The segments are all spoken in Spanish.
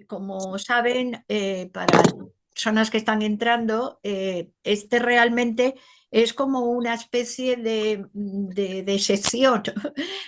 como saben, para las personas que están entrando, este realmente es como una especie de sección.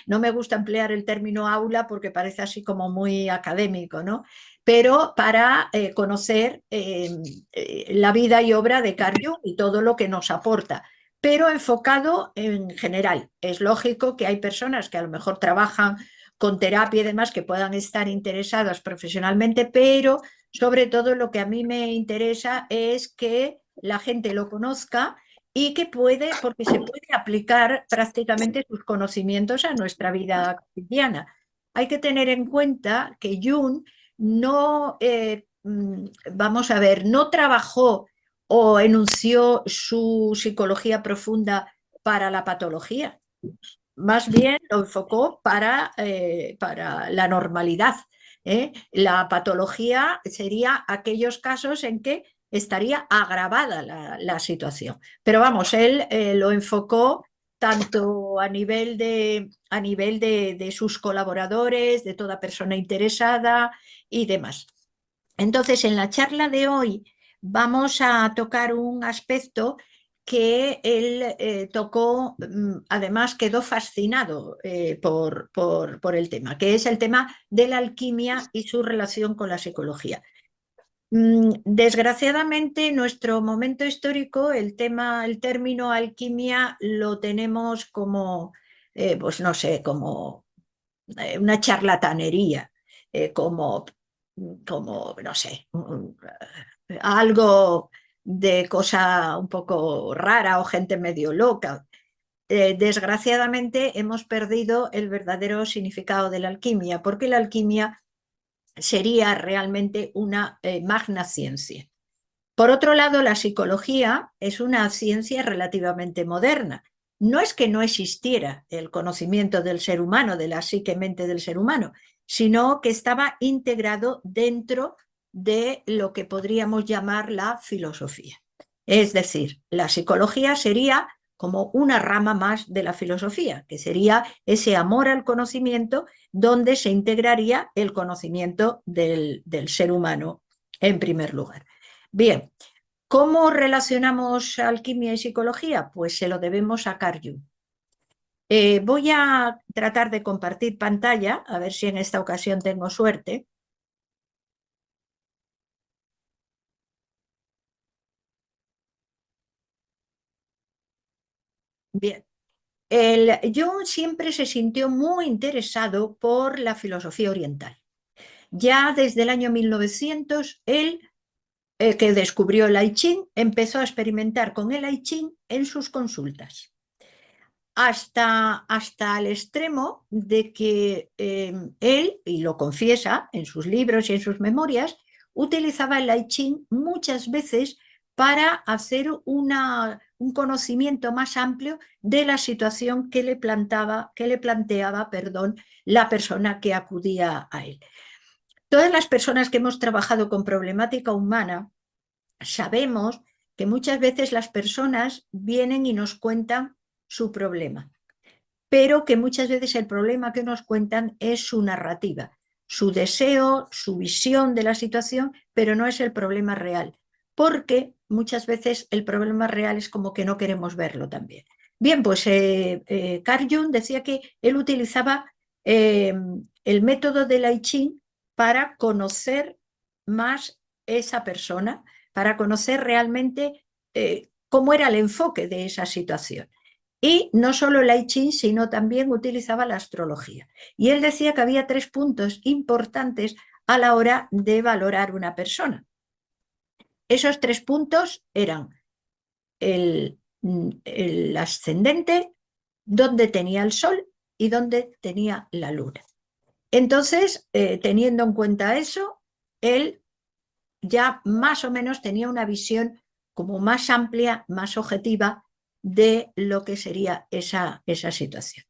No me gusta emplear el término aula porque parece así como muy académico, ¿no? Pero para conocer la vida y obra de Carl Jung y todo lo que nos aporta, pero enfocado en general. Es lógico que hay personas que a lo mejor trabajan con terapia y demás que puedan estar interesadas profesionalmente, pero sobre todo lo que a mí me interesa es que la gente lo conozca y que puede, porque se puede aplicar prácticamente sus conocimientos a nuestra vida cotidiana. Hay que tener en cuenta que Jung no, vamos a ver, no trabajó o enunció su psicología profunda para la patología. Más bien lo enfocó para la normalidad. La patología sería aquellos casos en que estaría agravada la situación. Pero vamos, él lo enfocó tanto a nivel de sus colaboradores, de toda persona interesada y demás. Entonces, en la charla de hoy vamos a tocar un aspecto que él tocó, además quedó fascinado por el tema, que es el tema de la alquimia y su relación con la psicología. Desgraciadamente, en nuestro momento histórico, el término alquimia lo tenemos como, pues no sé, como una charlatanería, como, como, no sé, algo de cosa un poco rara o gente medio loca. Desgraciadamente hemos perdido el verdadero significado de la alquimia, porque la alquimia sería realmente una magna ciencia. Por otro lado, la psicología es una ciencia relativamente moderna. No es que no existiera el conocimiento del ser humano, de la psique-mente del ser humano, sino que estaba integrado dentro de lo que podríamos llamar la filosofía. Es decir, la psicología sería como una rama más de la filosofía, que sería ese amor al conocimiento donde se integraría el conocimiento del ser humano en primer lugar. Bien, ¿cómo relacionamos alquimia y psicología? Pues se lo debemos a Carl Jung. Voy a tratar de compartir pantalla, a ver si en esta ocasión tengo suerte. Bien, Jung siempre se sintió muy interesado por la filosofía oriental. Ya desde el año 1900, él, que descubrió el I Ching, empezó a experimentar con el I Ching en sus consultas. Hasta el extremo de que él, y lo confiesa en sus libros y en sus memorias, utilizaba el I Ching muchas veces para hacer un conocimiento más amplio de la situación que le planteaba, perdón, la persona que acudía a él. Todas las personas que hemos trabajado con problemática humana sabemos que muchas veces las personas vienen y nos cuentan su problema, pero que muchas veces el problema que nos cuentan es su narrativa, su deseo, su visión de la situación, pero no es el problema real, porque muchas veces el problema real es como que no queremos verlo también. Bien, pues Carl Jung decía que él utilizaba eh, el método del I Ching para conocer más esa persona, para conocer realmente cómo era el enfoque de esa situación. Y no solo el I Ching, sino también utilizaba la astrología. Y él decía que había 3 puntos importantes a la hora de valorar una persona. Esos 3 puntos eran el ascendente, donde tenía el sol y donde tenía la luna. Entonces, teniendo en cuenta eso, él ya más o menos tenía una visión como más amplia, más objetiva de lo que sería esa situación.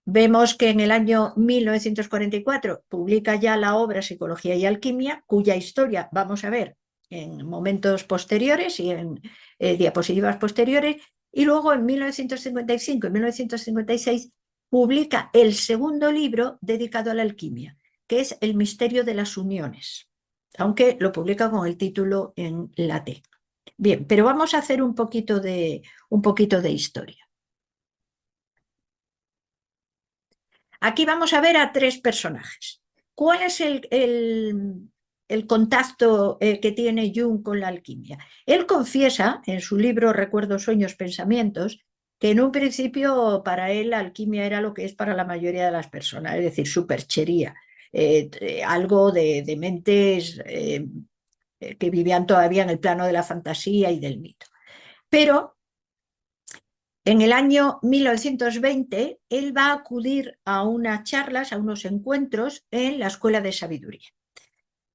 Vemos que en el año 1944 publica ya la obra Psicología y Alquimia, cuya historia vamos a ver en momentos posteriores y en diapositivas posteriores, y luego en 1955 y 1956 publica el segundo libro dedicado a la alquimia, que es El misterio de las uniones, aunque lo publica con el título en latín. Bien, pero vamos a hacer un poquito de historia. Aquí vamos a ver a tres personajes. ¿Cuál es el contacto que tiene Jung con la alquimia? Él confiesa en su libro Recuerdos, Sueños, Pensamientos que en un principio para él la alquimia era lo que es para la mayoría de las personas, es decir, superchería, algo de mentes que vivían todavía en el plano de la fantasía y del mito. Pero en el año 1920, él va a acudir a unas charlas, a unos encuentros en la Escuela de Sabiduría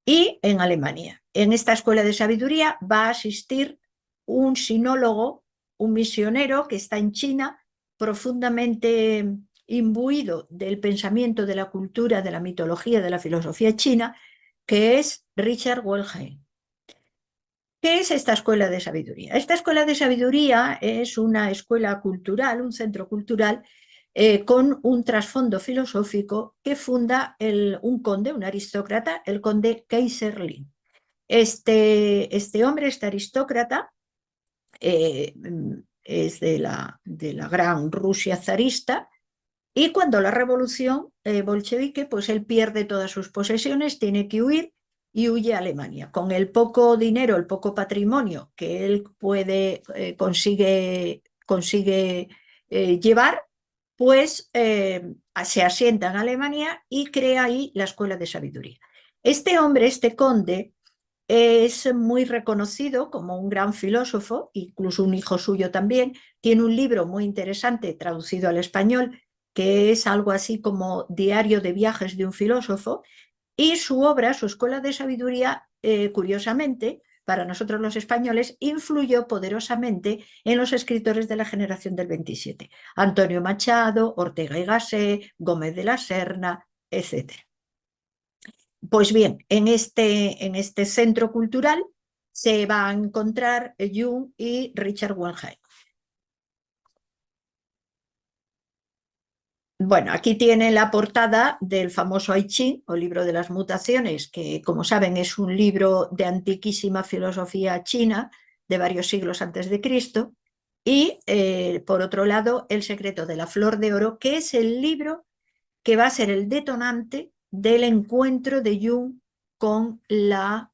y en Alemania. En esta Escuela de Sabiduría va a asistir un sinólogo, un misionero que está en China, profundamente imbuido del pensamiento, de la cultura, de la mitología, de la filosofía china, que es Richard Wellheim. ¿Qué es esta escuela de sabiduría? Esta escuela de sabiduría es una escuela cultural, un centro cultural con un trasfondo filosófico que funda un conde, un aristócrata, el conde Kaiserlin. Este hombre, este aristócrata, eh, es de la gran Rusia zarista y cuando la revolución bolchevique, pues él pierde todas sus posesiones, tiene que huir y huye a Alemania. Con el poco dinero, el poco patrimonio que él consigue llevar, pues se asienta en Alemania y crea ahí la Escuela de Sabiduría. Este hombre, este conde, es muy reconocido como un gran filósofo, incluso un hijo suyo también. Tiene un libro muy interesante traducido al español que es algo así como Diario de viajes de un filósofo, y su obra, su Escuela de Sabiduría, curiosamente, para nosotros los españoles, influyó poderosamente en los escritores de la generación del 27. Antonio Machado, Ortega y Gasset, Gómez de la Serna, etc. Pues bien, en este centro cultural se va a encontrar Jung y Richard Wellheim. Bueno, aquí tiene la portada del famoso I Ching, o libro de las mutaciones, que como saben es un libro de antiquísima filosofía china, de varios siglos antes de Cristo, y por otro lado, El secreto de la flor de oro, que es el libro que va a ser el detonante del encuentro de Jung con la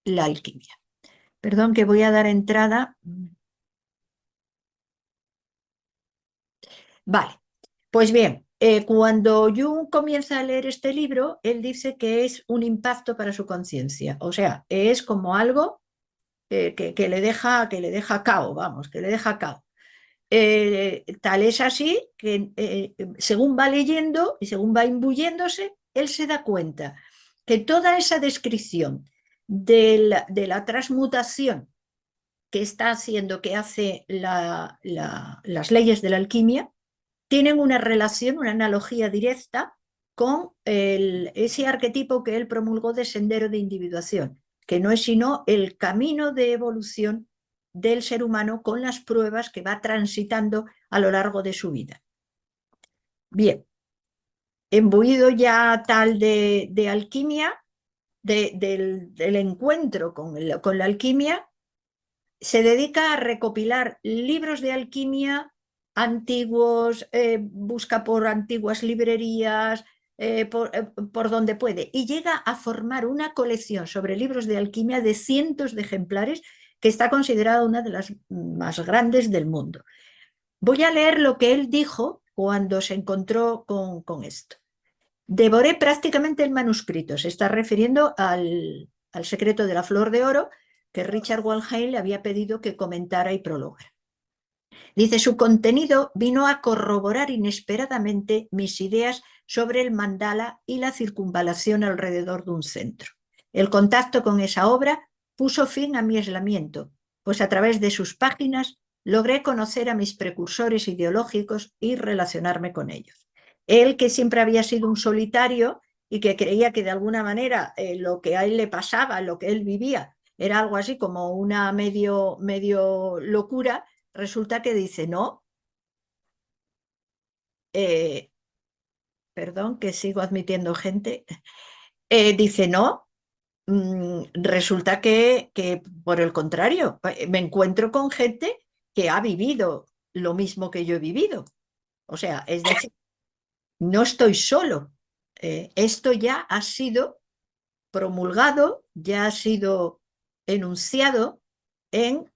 alquimia. Perdón que voy a dar entrada. Vale, pues bien, cuando Jung comienza a leer este libro, él dice que es un impacto para su conciencia, o sea, es como algo que le deja cao, vamos, que le deja cao. Tal es así que según va leyendo y según va imbuyéndose, él se da cuenta que toda esa descripción de la transmutación que está haciendo, que hace las leyes de la alquimia, tienen una relación, una analogía directa con ese arquetipo que él promulgó de sendero de individuación, que no es sino el camino de evolución del ser humano con las pruebas que va transitando a lo largo de su vida. Bien, imbuido ya tal de alquimia, del encuentro con la alquimia, se dedica a recopilar libros de alquimia antiguos, busca por antiguas librerías, por donde puede, y llega a formar una colección sobre libros de alquimia de cientos de ejemplares que está considerada una de las más grandes del mundo. Voy a leer lo que él dijo cuando se encontró con esto. Devoré prácticamente el manuscrito, se está refiriendo al secreto de la flor de oro que Richard Wellheim le había pedido que comentara y prologara. Dice, su contenido vino a corroborar inesperadamente mis ideas sobre el mandala y la circunvalación alrededor de un centro. El contacto con esa obra puso fin a mi aislamiento, pues a través de sus páginas logré conocer a mis precursores ideológicos y relacionarme con ellos. Él, que siempre había sido un solitario y que creía que de alguna manera lo que a él le pasaba, lo que él vivía, era algo así como una medio locura, resulta que dice, no, eh, perdón, que sigo admitiendo gente, dice no. Resulta que, por el contrario, me encuentro con gente que ha vivido lo mismo que yo he vivido. O sea, es decir, no estoy solo. Esto ya ha sido promulgado, ya ha sido enunciado en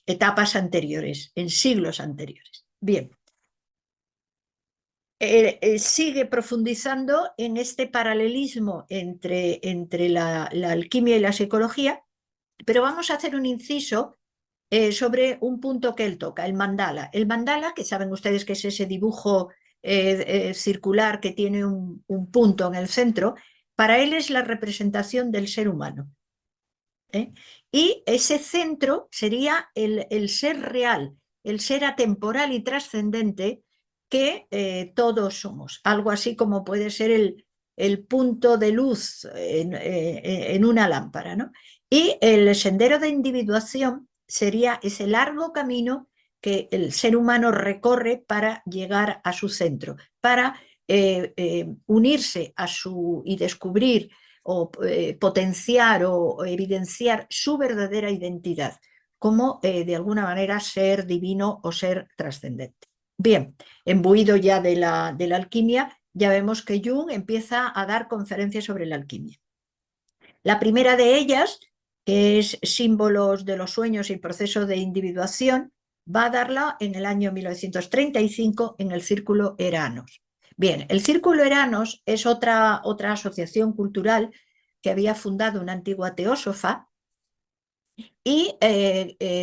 etapas anteriores, en siglos anteriores. Bien, sigue profundizando en este paralelismo entre la alquimia y la psicología, pero vamos a hacer un inciso sobre un punto que él toca, el mandala. El mandala, que saben ustedes que es ese dibujo circular que tiene un punto en el centro, para él es la representación del ser humano. Y ese centro sería el ser real, el ser atemporal y trascendente que todos somos. Algo así como puede ser el punto de luz en una lámpara, ¿no? Y el sendero de individuación sería ese largo camino que el ser humano recorre para llegar a su centro, para unirse a su y descubrir o potenciar o evidenciar su verdadera identidad como de alguna manera ser divino o ser trascendente. Bien, embuido ya de la alquimia, ya vemos que Jung empieza a dar conferencias sobre la alquimia. La primera de ellas, que es Símbolos de los sueños y proceso de individuación, va a darla en el año 1935 en el Círculo Eranos. Bien, el Círculo Eranos es otra asociación cultural que había fundado una antigua teósofa y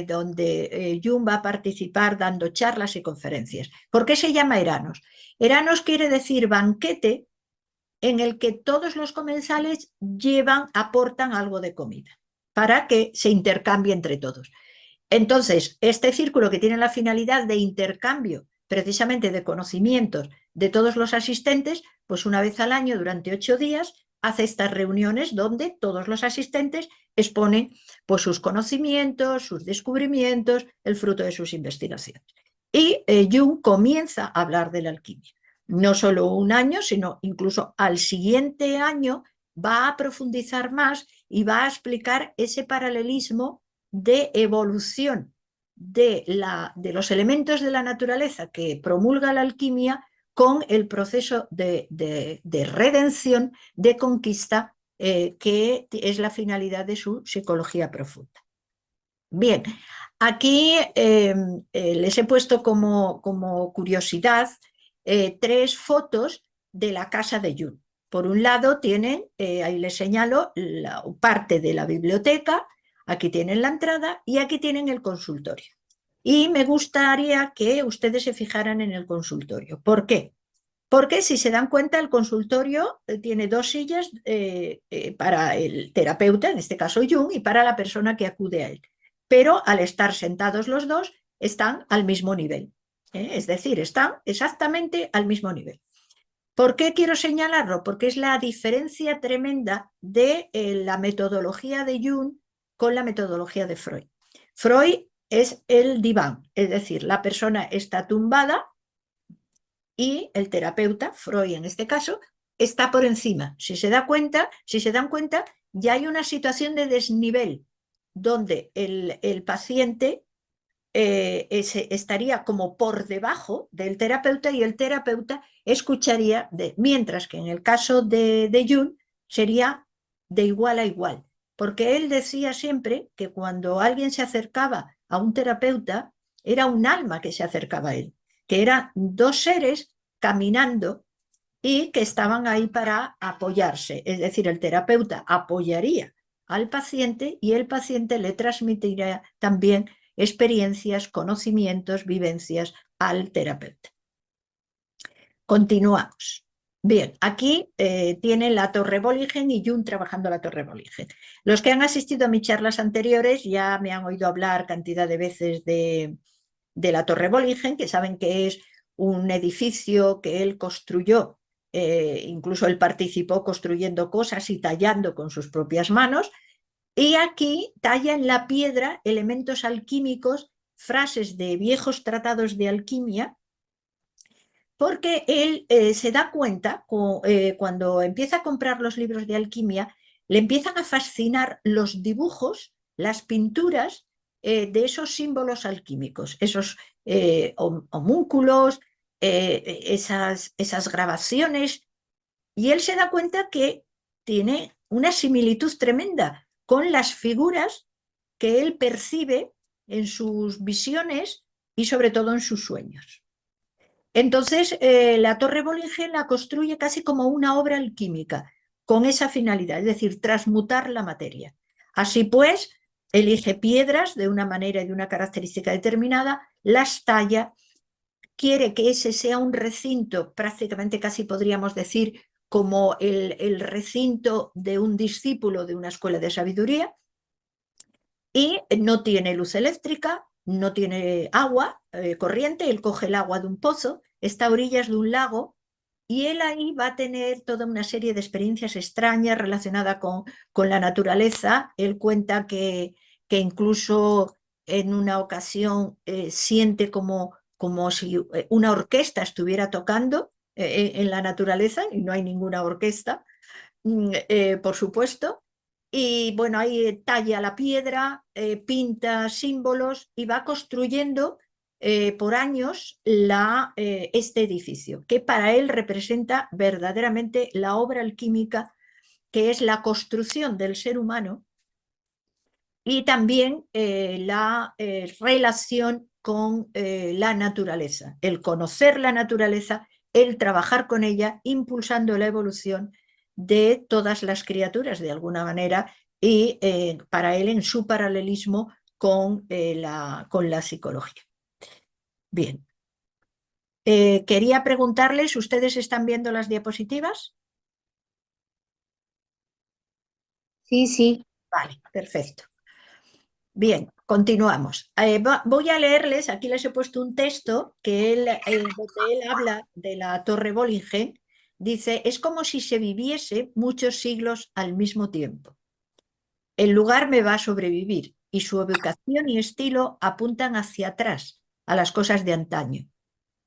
donde Jung va a participar dando charlas y conferencias. ¿Por qué se llama Eranos? Eranos quiere decir banquete en el que todos los comensales aportan algo de comida para que se intercambie entre todos. Entonces, este círculo que tiene la finalidad de intercambio precisamente de conocimientos de todos los asistentes, pues una vez al año durante 8 días hace estas reuniones donde todos los asistentes exponen pues, sus conocimientos, sus descubrimientos, el fruto de sus investigaciones. Y Jung comienza a hablar de la alquimia. No solo un año, sino incluso al siguiente año va a profundizar más y va a explicar ese paralelismo de evolución de los elementos de la naturaleza que promulga la alquimia con el proceso de redención, de conquista, que es la finalidad de su psicología profunda. Bien, aquí les he puesto como curiosidad 3 fotos de la casa de Jung. Por un lado tienen, ahí les señalo, la parte de la biblioteca, aquí tienen la entrada y aquí tienen el consultorio. Y me gustaría que ustedes se fijaran en el consultorio. ¿Por qué? Porque si se dan cuenta, el consultorio tiene 2 sillas para el terapeuta, en este caso Jung, y para la persona que acude a él. Pero al estar sentados los dos, están al mismo nivel. Es decir, están exactamente al mismo nivel. ¿Por qué quiero señalarlo? Porque es la diferencia tremenda de la metodología de Jung con la metodología de Freud. Freud es el diván, es decir, la persona está tumbada y el terapeuta, Freud en este caso, está por encima. Si se dan cuenta, ya hay una situación de desnivel donde el paciente estaría como por debajo del terapeuta y el terapeuta escucharía, mientras que en el caso de Jung sería de igual a igual, porque él decía siempre que cuando alguien se acercaba a un terapeuta era un alma que se acercaba a él, que eran 2 seres caminando y que estaban ahí para apoyarse, es decir, el terapeuta apoyaría al paciente y el paciente le transmitiría también experiencias, conocimientos, vivencias al terapeuta. Continuamos. Bien, aquí tienen la Torre Bollingen y Jung trabajando la Torre Bollingen. Los que han asistido a mis charlas anteriores ya me han oído hablar cantidad de veces de la Torre Bollingen, que saben que es un edificio que él construyó, incluso él participó construyendo cosas y tallando con sus propias manos, y aquí talla en la piedra elementos alquímicos, frases de viejos tratados de alquimia, porque él se da cuenta, cuando empieza a comprar los libros de alquimia, le empiezan a fascinar los dibujos, las pinturas de esos símbolos alquímicos, esos homúnculos, esas grabaciones, y él se da cuenta que tiene una similitud tremenda con las figuras que él percibe en sus visiones y sobre todo en sus sueños. Entonces, la Torre Bollingen la construye casi como una obra alquímica, con esa finalidad, es decir, transmutar la materia. Así pues, elige piedras de una manera y de una característica determinada, las talla, quiere que ese sea un recinto, prácticamente casi podríamos decir como el recinto de un discípulo de una escuela de sabiduría, y no tiene luz eléctrica, no tiene agua corriente, él coge el agua de un pozo, está a orillas de un lago, y él ahí va a tener toda una serie de experiencias extrañas relacionadas con la naturaleza. Él cuenta que incluso en una ocasión siente como si una orquesta estuviera tocando en la naturaleza, y no hay ninguna orquesta, por supuesto. Y bueno, ahí talla la piedra, pinta símbolos y va construyendo por años este edificio, que para él representa verdaderamente la obra alquímica, que es la construcción del ser humano y también la relación con la naturaleza, el conocer la naturaleza, el trabajar con ella, impulsando la evolución de todas las criaturas de alguna manera, y para él en su paralelismo con la psicología. Bien. Quería preguntarles, ¿ustedes están viendo las diapositivas? Sí, sí. Vale, perfecto. Bien, continuamos. Voy a leerles, aquí les he puesto un texto donde él habla de la Torre Bollingen. Dice, es como si se viviese muchos siglos al mismo tiempo. El lugar me va a sobrevivir y su ubicación y estilo apuntan hacia atrás, a las cosas de antaño.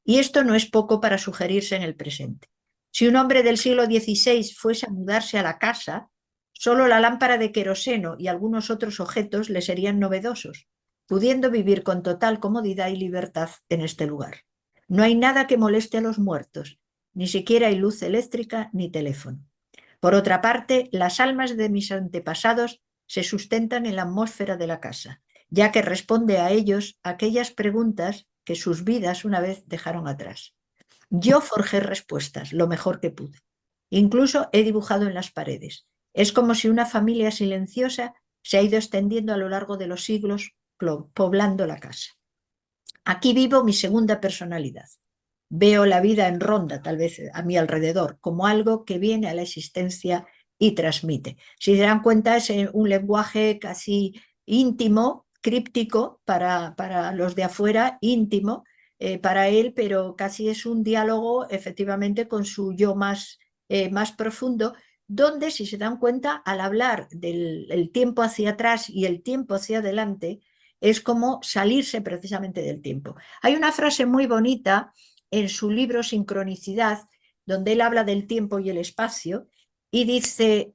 Y esto no es poco para sugerirse en el presente. Si un hombre del siglo XVI fuese a mudarse a la casa, solo la lámpara de queroseno y algunos otros objetos le serían novedosos, pudiendo vivir con total comodidad y libertad en este lugar. No hay nada que moleste a los muertos, ni siquiera hay luz eléctrica ni teléfono. Por otra parte, las almas de mis antepasados se sustentan en la atmósfera de la casa, ya que responde a ellos aquellas preguntas que sus vidas una vez dejaron atrás. Yo forjé respuestas lo mejor que pude. Incluso he dibujado en las paredes. Es como si una familia silenciosa se ha ido extendiendo a lo largo de los siglos, poblando la casa. Aquí vivo mi segunda personalidad. Veo la vida en ronda, tal vez a mi alrededor, como algo que viene a la existencia y transmite. Si se dan cuenta, es un lenguaje casi íntimo, críptico para los de afuera, íntimo para él, pero casi es un diálogo efectivamente con su yo más profundo, donde, si se dan cuenta, al hablar del tiempo hacia atrás y el tiempo hacia adelante, es como salirse precisamente del tiempo. Hay una frase muy bonita en su libro Sincronicidad, donde él habla del tiempo y el espacio, y dice,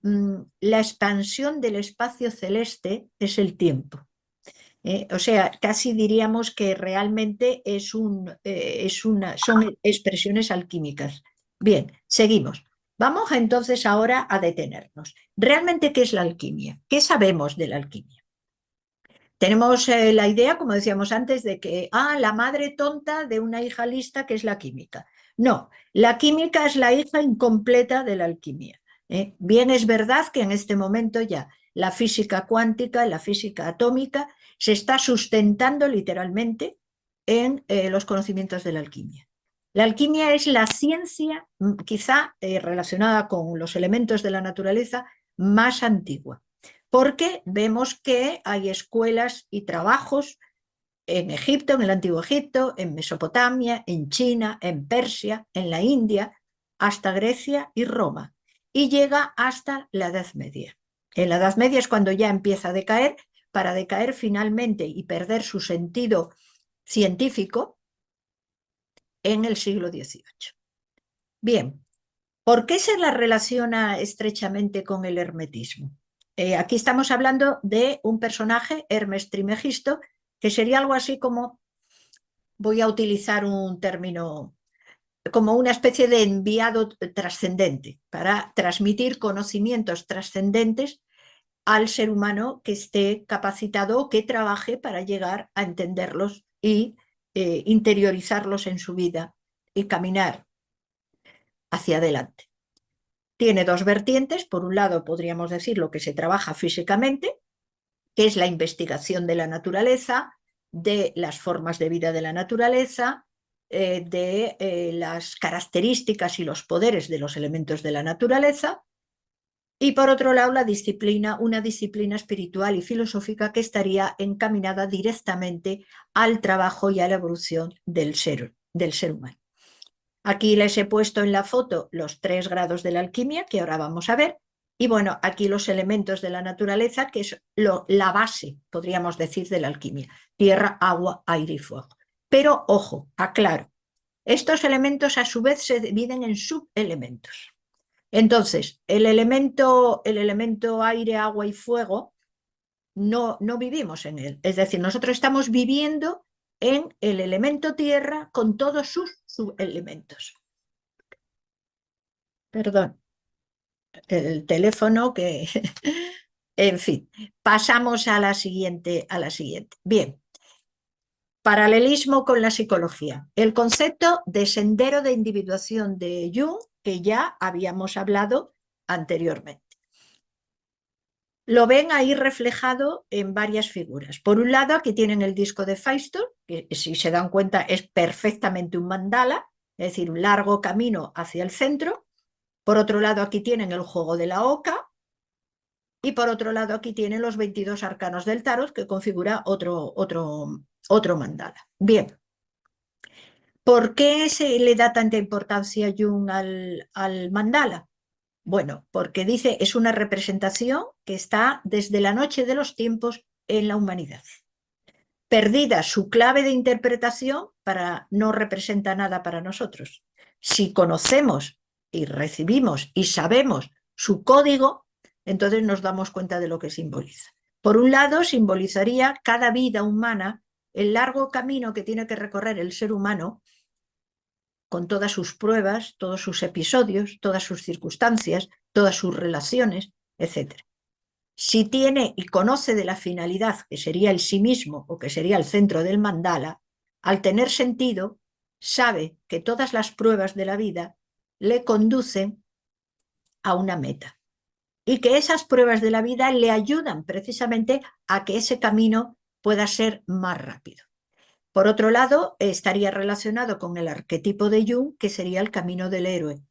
la expansión del espacio celeste es el tiempo. O sea, casi diríamos que realmente son expresiones alquímicas. Bien, seguimos. Vamos entonces ahora a detenernos. ¿Realmente qué es la alquimia? ¿Qué sabemos de la alquimia? Tenemos la idea, como decíamos antes, de que, la madre tonta de una hija lista, que es la química. No, la química es la hija incompleta de la alquimia. Bien, es verdad que en este momento ya la física cuántica, la física atómica, se está sustentando literalmente en los conocimientos de la alquimia. La alquimia es la ciencia, quizá relacionada con los elementos de la naturaleza, más antigua, porque vemos que hay escuelas y trabajos en Egipto, en el Antiguo Egipto, en Mesopotamia, en China, en Persia, en la India, hasta Grecia y Roma, y llega hasta la Edad Media. En la Edad Media es cuando ya empieza a decaer, para decaer finalmente y perder su sentido científico en el siglo XVIII. Bien, ¿por qué se la relaciona estrechamente con el hermetismo? Aquí estamos hablando de un personaje, Hermes Trismegisto, que sería algo así como, voy a utilizar un término, como una especie de enviado trascendente para transmitir conocimientos trascendentes al ser humano que esté capacitado o que trabaje para llegar a entenderlos y interiorizarlos en su vida y caminar hacia adelante. Tiene dos vertientes. Por un lado, podríamos decir lo que se trabaja físicamente, que es la investigación de la naturaleza, de las formas de vida de la naturaleza, de las características y los poderes de los elementos de la naturaleza. Y por otro lado, la disciplina, una disciplina espiritual y filosófica que estaría encaminada directamente al trabajo y a la evolución del ser humano. Aquí les he puesto en la foto los 3 grados de la alquimia, que ahora vamos a ver, y bueno, aquí los elementos de la naturaleza, que es la base, podríamos decir, de la alquimia: tierra, agua, aire y fuego. Pero, ojo, aclaro, estos elementos a su vez se dividen en subelementos. Entonces, el elemento aire, agua y fuego no vivimos en él. Es decir, nosotros estamos viviendo en el elemento tierra con todos sus subelementos. Perdón, el teléfono que... En fin, pasamos a la siguiente. Bien, paralelismo con la psicología. El concepto de sendero de individuación de Jung, que ya habíamos hablado anteriormente. Lo ven ahí reflejado en varias figuras. Por un lado, aquí tienen el disco de Feister, que si se dan cuenta es perfectamente un mandala, es decir, un largo camino hacia el centro. Por otro lado, aquí tienen el juego de la oca. Y por otro lado, aquí tienen los 22 arcanos del tarot, que configura otro mandala. Bien, ¿por qué se le da tanta importancia a Jung al mandala? Bueno, porque dice, es una representación que está desde la noche de los tiempos en la humanidad. Perdida su clave de interpretación, no representa nada para nosotros. Si conocemos y recibimos y sabemos su código, entonces nos damos cuenta de lo que simboliza. Por un lado, simbolizaría cada vida humana, el largo camino que tiene que recorrer el ser humano, con todas sus pruebas, todos sus episodios, todas sus circunstancias, todas sus relaciones, etc. Si tiene y conoce de la finalidad, que sería el sí mismo o que sería el centro del mandala, al tener sentido, sabe que todas las pruebas de la vida le conducen a una meta y que esas pruebas de la vida le ayudan precisamente a que ese camino pueda ser más rápido. Por otro lado, estaría relacionado con el arquetipo de Jung, que sería el camino del héroe.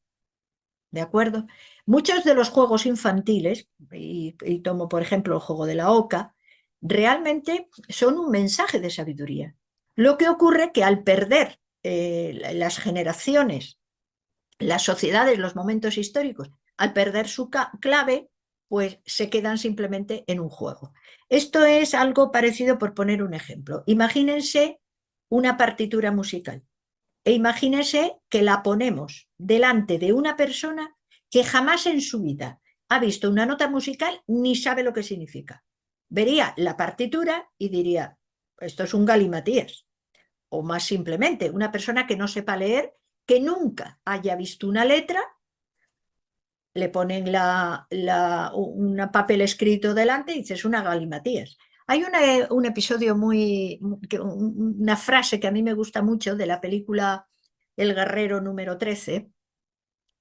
¿De acuerdo? Muchos de los juegos infantiles, y tomo por ejemplo el juego de la oca, realmente son un mensaje de sabiduría. Lo que ocurre que al perder las generaciones, las sociedades, los momentos históricos, al perder su clave, pues se quedan simplemente en un juego. Esto es algo parecido, por poner un ejemplo. Imagínense una partitura musical e imagínense que la ponemos delante de una persona que jamás en su vida ha visto una nota musical ni sabe lo que significa. Vería la partitura y diría, esto es un galimatías. O más simplemente, una persona que no sepa leer, que nunca haya visto una letra, le ponen un papel escrito delante y dices, una galimatías. Hay un episodio una frase que a mí me gusta mucho de la película El guerrero número 13,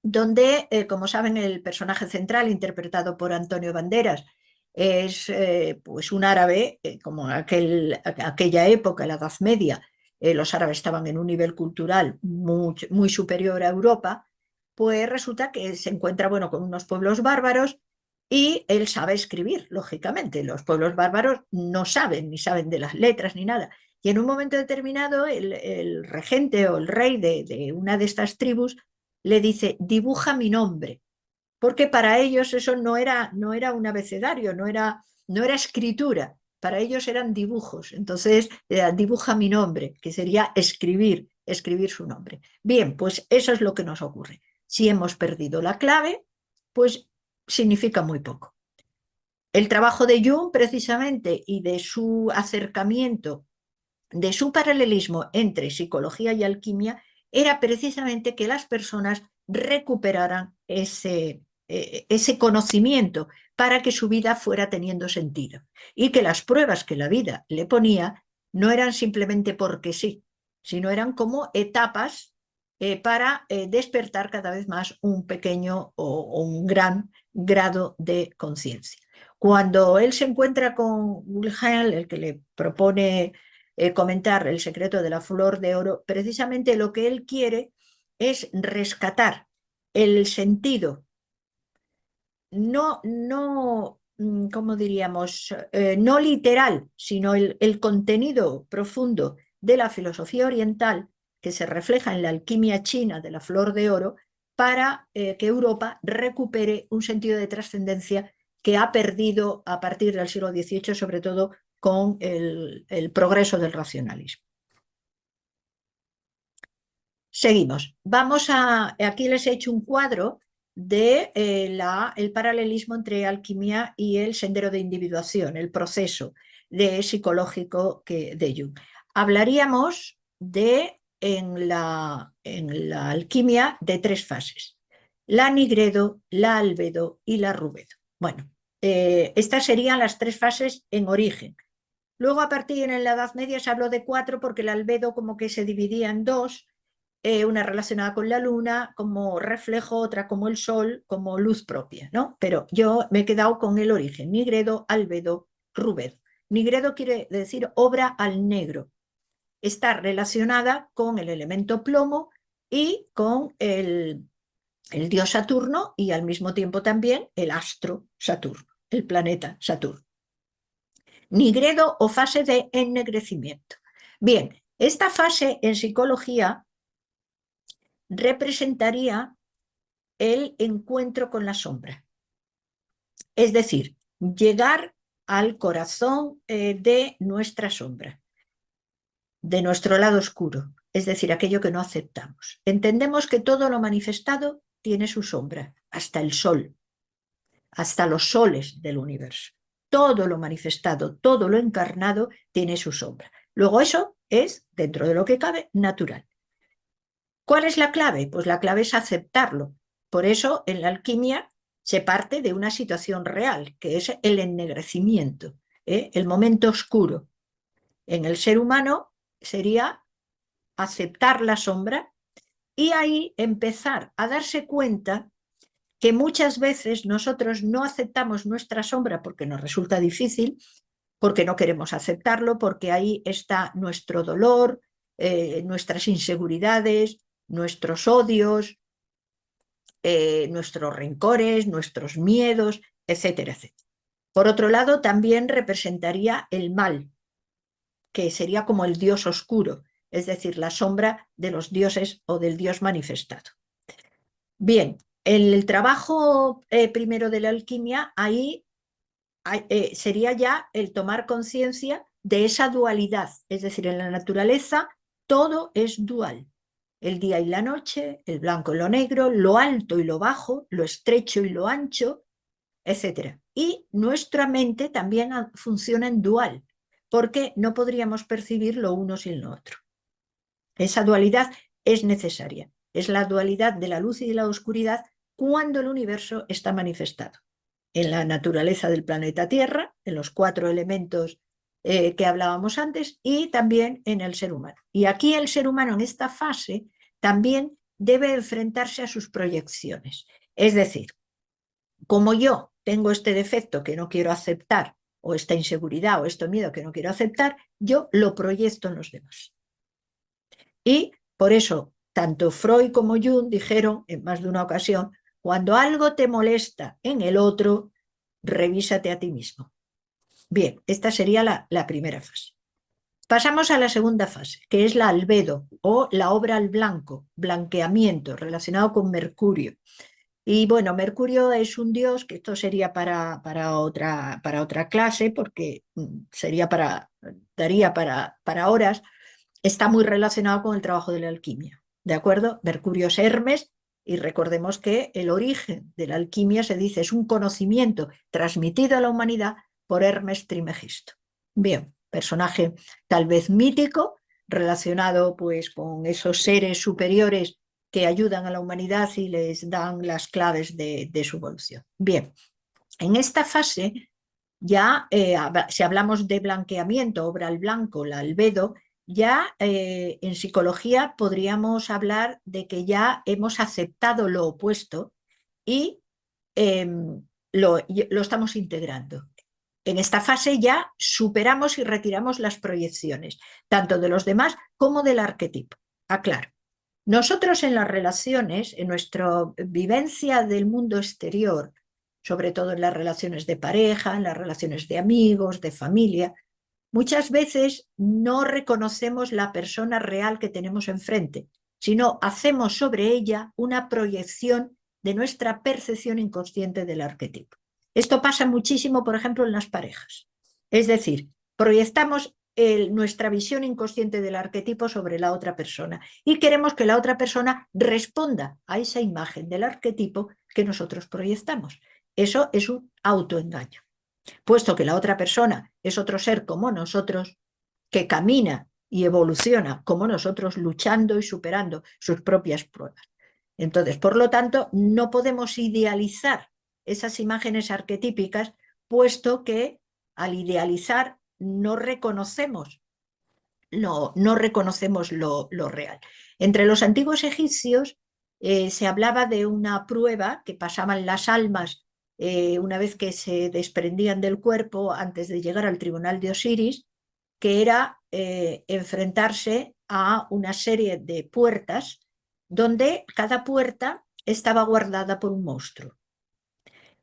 donde, como saben, el personaje central, interpretado por Antonio Banderas, es pues un árabe, como aquella época, la Edad Media, los árabes estaban en un nivel cultural muy superior a Europa, pues resulta que se encuentra, bueno, con unos pueblos bárbaros y él sabe escribir, lógicamente. Los pueblos bárbaros no saben, ni saben de las letras ni nada. Y en un momento determinado, el regente o el rey de una de estas tribus le dice, dibuja mi nombre, porque para ellos eso no era un abecedario, no era escritura, para ellos eran dibujos. Entonces, dibuja mi nombre, que sería escribir escribir su nombre. Bien, pues eso es lo que nos ocurre. Si hemos perdido la clave, pues significa muy poco. El trabajo de Jung, precisamente, y de su acercamiento, de su paralelismo entre psicología y alquimia, era precisamente que las personas recuperaran ese conocimiento para que su vida fuera teniendo sentido y que las pruebas que la vida le ponía no eran simplemente porque sí, sino eran como etapas para despertar cada vez más un pequeño o un gran grado de conciencia. Cuando él se encuentra con Wilhelm, el que le propone comentar El secreto de la flor de oro, precisamente lo que él quiere es rescatar el sentido, ¿cómo diríamos? No literal, sino el contenido profundo de la filosofía oriental que se refleja en la alquimia china de la flor de oro para que Europa recupere un sentido de trascendencia que ha perdido a partir del siglo XVIII, sobre todo con el progreso del racionalismo. Seguimos. Aquí les he hecho un cuadro de el paralelismo entre alquimia y el sendero de individuación, el proceso psicológico de Jung. Hablaríamos en la alquimia de tres fases: la nigredo, la albedo y la rubedo. Bueno, estas serían las tres fases en origen. Luego, a partir en la Edad Media, se habló de cuatro porque el albedo como que se dividía en dos, una relacionada con la luna como reflejo, otra como el sol, como luz propia, ¿no? Pero yo me he quedado con el origen: nigredo, albedo, rubedo. Nigredo quiere decir obra al negro. Está relacionada con el elemento plomo y con el dios Saturno, y al mismo tiempo también el astro Saturno, el planeta Saturno. Nigredo o fase de ennegrecimiento. Bien, esta fase en psicología representaría el encuentro con la sombra. Es decir, llegar al corazón de nuestra sombra, de nuestro lado oscuro, es decir, aquello que no aceptamos. Entendemos que todo lo manifestado tiene su sombra, hasta el sol, hasta los soles del universo. Todo lo manifestado, todo lo encarnado tiene su sombra. Luego eso es, dentro de lo que cabe, natural. ¿Cuál es la clave? Pues la clave es aceptarlo. Por eso en la alquimia se parte de una situación real, que es el ennegrecimiento, el momento oscuro. En el ser humano sería aceptar la sombra y ahí empezar a darse cuenta que muchas veces nosotros no aceptamos nuestra sombra porque nos resulta difícil, porque no queremos aceptarlo, porque ahí está nuestro dolor, nuestras inseguridades, nuestros odios, nuestros rencores, nuestros miedos, etcétera, etcétera. Por otro lado, también representaría el mal, que sería como el dios oscuro, es decir, la sombra de los dioses o del dios manifestado. Bien, el trabajo primero de la alquimia, ahí sería ya el tomar conciencia de esa dualidad, es decir, en la naturaleza todo es dual: el día y la noche, el blanco y lo negro, lo alto y lo bajo, lo estrecho y lo ancho, etc. Y nuestra mente también funciona en dual, porque no podríamos percibir lo uno sin lo otro. Esa dualidad es necesaria, es la dualidad de la luz y de la oscuridad cuando el universo está manifestado en la naturaleza del planeta Tierra, en los cuatro elementos que hablábamos antes, y también en el ser humano. Y aquí el ser humano en esta fase también debe enfrentarse a sus proyecciones. Es decir, como yo tengo este defecto que no quiero aceptar, o esta inseguridad o este miedo que no quiero aceptar, yo lo proyecto en los demás. Y por eso tanto Freud como Jung dijeron en más de una ocasión: cuando algo te molesta en el otro, revísate a ti mismo. Bien, esta sería la primera fase. Pasamos a la segunda fase, que es la albedo o la obra al blanco, blanqueamiento, relacionado con Mercurio. Y bueno, Mercurio es un dios, que esto sería para otra clase, porque daría para horas, está muy relacionado con el trabajo de la alquimia, ¿de acuerdo? Mercurio es Hermes y recordemos que el origen de la alquimia se dice es un conocimiento transmitido a la humanidad por Hermes Trismegisto. Bien, personaje tal vez mítico, relacionado pues con esos seres superiores que ayudan a la humanidad y les dan las claves de su evolución. Bien, en esta fase ya, si hablamos de blanqueamiento, obra al blanco, la albedo, ya en psicología podríamos hablar de que ya hemos aceptado lo opuesto y lo estamos integrando. En esta fase ya superamos y retiramos las proyecciones, tanto de los demás como del arquetipo. Aclaro. Nosotros en las relaciones, en nuestra vivencia del mundo exterior, sobre todo en las relaciones de pareja, en las relaciones de amigos, de familia, muchas veces no reconocemos la persona real que tenemos enfrente, sino hacemos sobre ella una proyección de nuestra percepción inconsciente del arquetipo. Esto pasa muchísimo, por ejemplo, en las parejas. Es decir, proyectamos nuestra visión inconsciente del arquetipo sobre la otra persona y queremos que la otra persona responda a esa imagen del arquetipo que nosotros proyectamos. Eso es un autoengaño. Puesto que la otra persona es otro ser como nosotros, que camina y evoluciona como nosotros, luchando y superando sus propias pruebas. Entonces, por lo tanto, no podemos idealizar esas imágenes arquetípicas, puesto que al idealizar no reconocemos no reconocemos lo real. Entre los antiguos egipcios se hablaba de una prueba que pasaban las almas una vez que se desprendían del cuerpo antes de llegar al tribunal de Osiris, que era enfrentarse a una serie de puertas donde cada puerta estaba guardada por un monstruo.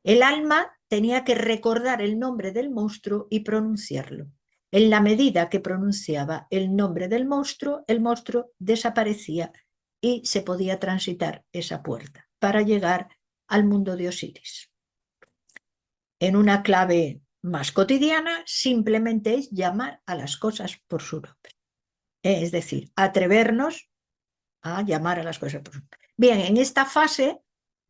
El alma tenía que recordar el nombre del monstruo y pronunciarlo. En la medida que pronunciaba el nombre del monstruo, el monstruo desaparecía y se podía transitar esa puerta para llegar al mundo de Osiris. En una clave más cotidiana, simplemente es llamar a las cosas por su nombre. Es decir, atrevernos a llamar a las cosas por su nombre. Bien, en esta fase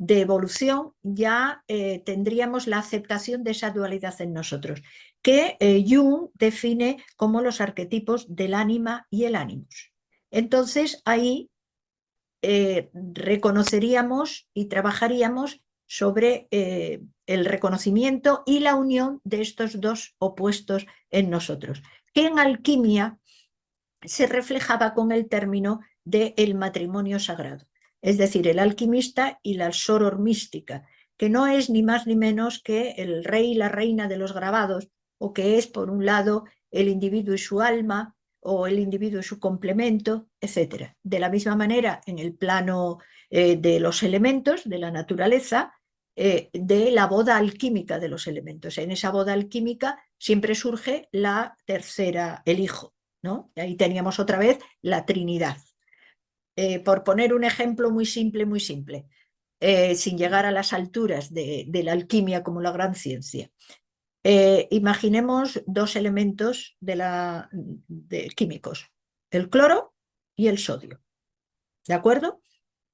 de evolución ya tendríamos la aceptación de esa dualidad en nosotros, que Jung define como los arquetipos del ánima y el ánimos. Entonces ahí reconoceríamos y trabajaríamos sobre el reconocimiento y la unión de estos dos opuestos en nosotros, que en alquimia se reflejaba con el término del matrimonio sagrado, es decir, el alquimista y la soror mística, que no es ni más ni menos que el rey y la reina de los grabados, o que es, por un lado, el individuo y su alma, o el individuo y su complemento, etc. De la misma manera, en el plano de los elementos, de la naturaleza, de la boda alquímica de los elementos. En esa boda alquímica siempre surge la tercera, el hijo, ¿no? Y ahí teníamos otra vez la Trinidad. Por poner un ejemplo muy simple, sin llegar a las alturas de la alquimia como la gran ciencia. Imaginemos dos elementos de químicos, el cloro y el sodio, ¿de acuerdo?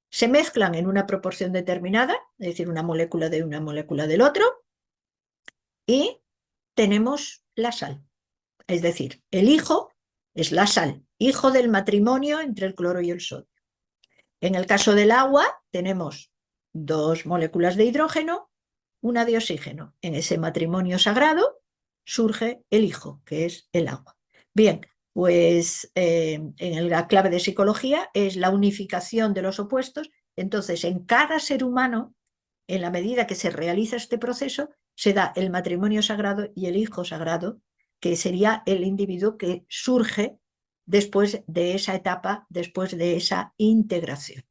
Se mezclan en una proporción determinada, es decir, una molécula de una molécula del otro, y tenemos la sal. Es decir, el hijo es la sal, hijo del matrimonio entre el cloro y el sodio. En el caso del agua tenemos dos moléculas de hidrógeno, una de oxígeno. En ese matrimonio sagrado surge el hijo, que es el agua. Bien, pues en la clave de psicología es la unificación de los opuestos. Entonces, en cada ser humano, en la medida que se realiza este proceso, se da el matrimonio sagrado y el hijo sagrado, que sería el individuo que surge después de esa etapa, después de esa integración,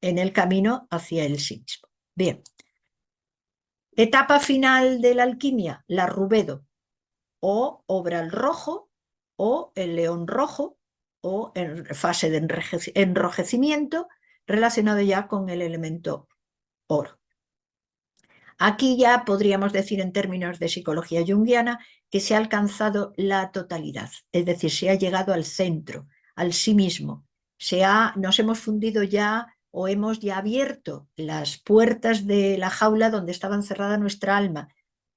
en el camino hacia el sí mismo. Bien. Etapa final de la alquimia, la rubedo, o obral rojo, o el león rojo, o en fase de enrojecimiento, relacionado ya con el elemento oro. Aquí ya podríamos decir en términos de psicología junguiana que se ha alcanzado la totalidad, es decir, se ha llegado al centro, al sí mismo. Nos hemos fundido ya o hemos ya abierto las puertas de la jaula donde estaba encerrada nuestra alma.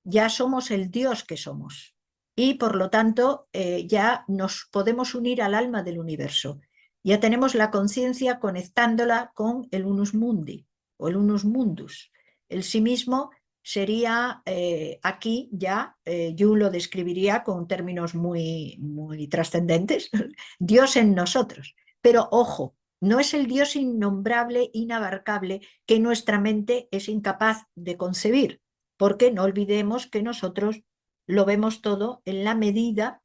Ya somos el Dios que somos y por lo tanto ya nos podemos unir al alma del universo. Ya tenemos la conciencia conectándola con el unus mundi o el unus mundus. El sí mismo sería aquí ya, Jung lo describiría con términos muy trascendentes, Dios en nosotros. Pero ojo, no es el Dios innombrable, inabarcable, que nuestra mente es incapaz de concebir, porque no olvidemos que nosotros lo vemos todo en la medida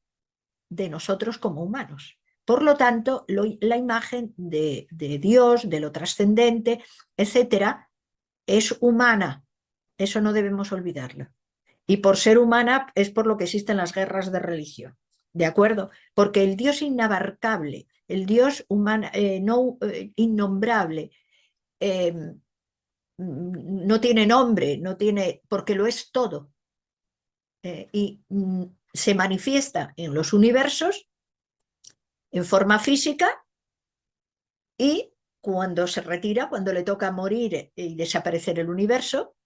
de nosotros como humanos. Por lo tanto, la imagen de Dios, de lo trascendente, etcétera, es humana. Eso no debemos olvidarlo. Y por ser humana es por lo que existen las guerras de religión. ¿De acuerdo? Porque el Dios inabarcable, el Dios innombrable, eh, no tiene nombre, no tiene, porque lo es todo. Y se manifiesta en los universos en forma física y cuando se retira, cuando le toca morir y desaparecer el universo,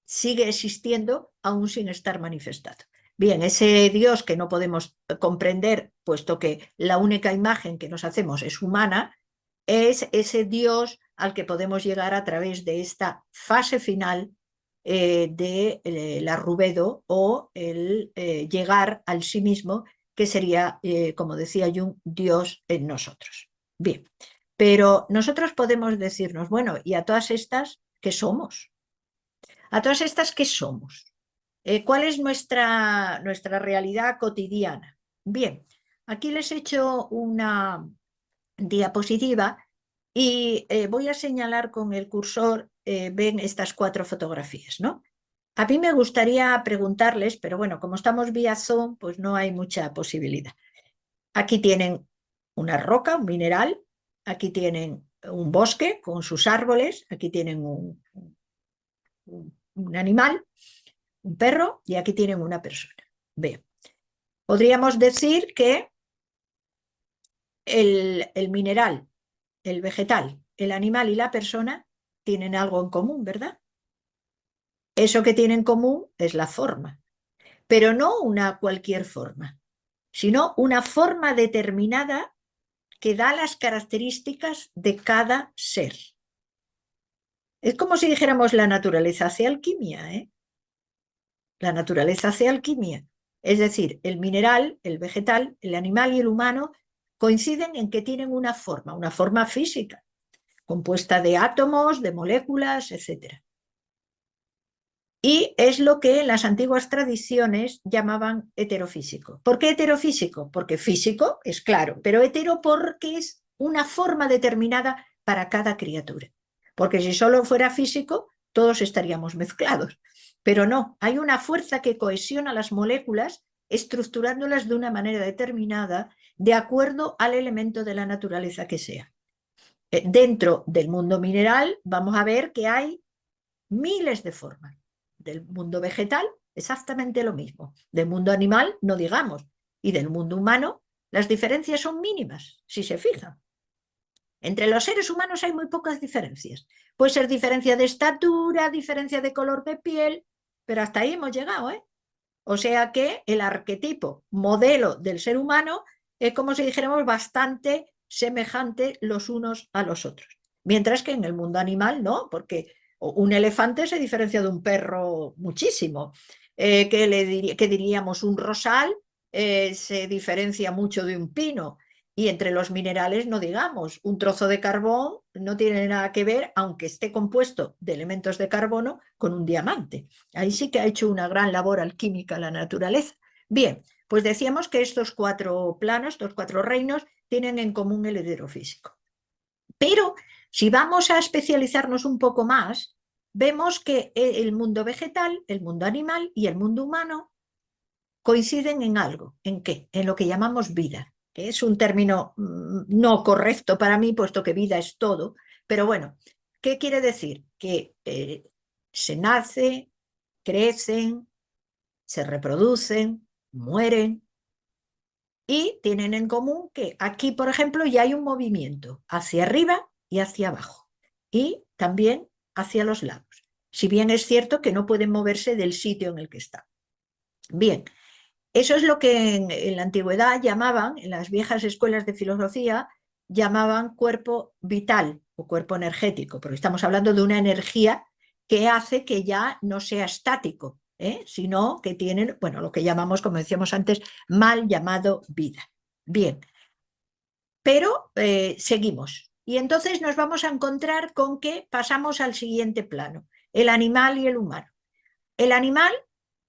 sigue existiendo aún sin estar manifestado. Bien, ese Dios que no podemos comprender, puesto que la única imagen que nos hacemos es humana, es ese Dios al que podemos llegar a través de esta fase final de la Rubedo o el llegar al sí mismo, que sería, como decía Jung, Dios en nosotros. Bien, pero nosotros podemos decirnos, bueno, ¿y a todas estas qué somos? ¿A todas estas qué somos? ¿Cuál es nuestra realidad cotidiana? Bien, aquí les he hecho una diapositiva y voy a señalar con el cursor, ven estas 4 fotografías, ¿no? A mí me gustaría preguntarles, pero bueno, como estamos vía Zoom, pues no hay mucha posibilidad. Aquí tienen una roca, un mineral, aquí tienen un bosque con sus árboles, aquí tienen un animal, un perro, y aquí tienen una persona. Bien, podríamos decir que el mineral, el vegetal, el animal y la persona tienen algo en común, ¿verdad? Eso que tienen en común es la forma, pero no una cualquier forma, sino una forma determinada que da las características de cada ser. Es como si dijéramos la naturaleza hace alquimia, ¿eh? La naturaleza hace alquimia. Es decir, el mineral, el vegetal, el animal y el humano coinciden en que tienen una forma física, compuesta de átomos, de moléculas, etc. Y es lo que en las antiguas tradiciones llamaban heterofísico. ¿Por qué heterofísico? Porque físico es claro, pero hetero porque es una forma determinada para cada criatura. Porque si solo fuera físico, todos estaríamos mezclados. Pero no, hay una fuerza que cohesiona las moléculas, estructurándolas de una manera determinada, de acuerdo al elemento de la naturaleza que sea. Dentro del mundo mineral vamos a ver que hay miles de formas. Del mundo vegetal, exactamente lo mismo. Del mundo animal, no digamos. Y del mundo humano, las diferencias son mínimas, si se fijan. Entre los seres humanos hay muy pocas diferencias. Puede ser diferencia de estatura, diferencia de color de piel, pero hasta ahí hemos llegado, ¿eh? O sea que el arquetipo, modelo del ser humano, es como si dijéramos bastante semejante los unos a los otros. Mientras que en el mundo animal no, porque un elefante se diferencia de un perro muchísimo. ¿Qué diríamos? Un rosal se diferencia mucho de un pino. Y entre los minerales, no digamos, un trozo de carbón no tiene nada que ver, aunque esté compuesto de elementos de carbono, con un diamante. Ahí sí que ha hecho una gran labor alquímica la naturaleza. Bien, pues decíamos que estos 4 planos, estos 4 reinos, tienen en común el heterofísico. Pero si vamos a especializarnos un poco más, vemos que el mundo vegetal, el mundo animal y el mundo humano coinciden en algo. ¿En qué? En lo que llamamos vida, que es un término no correcto para mí, puesto que vida es todo. Pero bueno, ¿qué quiere decir? Que se nace, crecen, se reproducen, mueren y tienen en común que aquí, por ejemplo, ya hay un movimiento hacia arriba y hacia abajo y también hacia los lados, si bien es cierto que no pueden moverse del sitio en el que están. Bien, eso es lo que en la antigüedad llamaban, en las viejas escuelas de filosofía, llamaban cuerpo vital o cuerpo energético, porque estamos hablando de una energía que hace que ya no sea estático, sino que tiene, bueno, lo que llamamos, como decíamos antes, mal llamado vida. Bien, pero seguimos. Y entonces nos vamos a encontrar con que pasamos al siguiente plano, el animal y el humano. El animal